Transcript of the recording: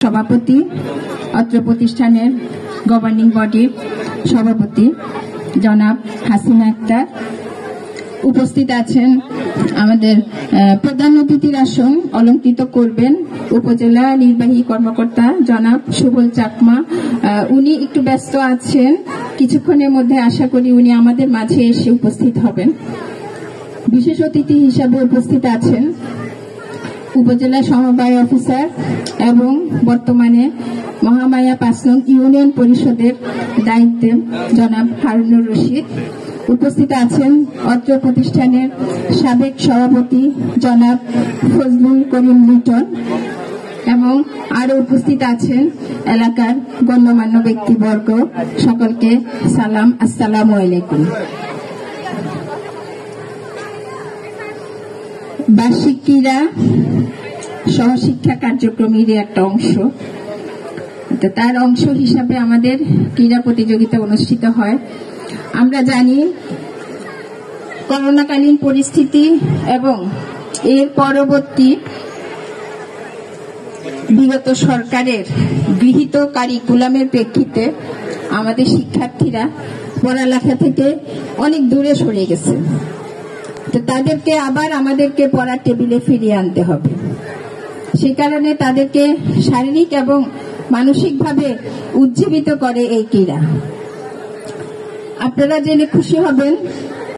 সভাপতি, অত্র প্রতিষ্ঠানের গভর্নিং বডির সভাপতি জনাব হাসিনা আক্তার, উপস্থিত আছেন আমাদের প্রধান অতিথির আসন অলঙ্কৃত করবেন উপজেলা নির্বাহী কর্মকর্তা জনাব সুবল চাকমা। উনি একটু ব্যস্ত আছেন, কিছুক্ষণের মধ্যে আশা করি উনি আমাদের মাঝে এসে উপস্থিত হবেন। বিশেষ অতিথি হিসাবে উপস্থিত আছেন উপজেলা সমবায় অফিসার এবং বর্তমানে মহামায়া ৫ নং ইউনিয়ন পরিষদের দায়িত্বে জনাব হারুনুর রশিদ। উপস্থিত আছেন অত্র প্রতিষ্ঠানের সাবেক সভাপতি জনাব ফজলুল করিম লিটন এবং আরো উপস্থিত আছেন এলাকার গণ্যমান্য ব্যক্তিবর্গ। সকলকে সালাম, আসসালামু আলাইকুম। বার্ষিক ক্রীড়া সহশিক্ষা কার্যক্রমের একটা অংশ, তার অংশ হিসাবে আমাদের ক্রীড়া প্রতিযোগিতা অনুষ্ঠিত হয়। আমরা জানি করোনাকালীন পরিস্থিতি এবং এর পরবর্তী বিগত সরকারের গৃহীত কারিকুলামের প্রেক্ষিতে আমাদের শিক্ষার্থীরা পড়ালেখা থেকে অনেক দূরে সরে গেছে। তো তাদেরকে আবার আমাদেরকে পড়ার টেবিলে ফিরিয়ে আনতে হবে। সে কারণে তাদেরকে শারীরিক এবং মানসিকভাবে উজ্জীবিত করে এই ক্রীড়া। আপনারা জেনে খুশি হবেন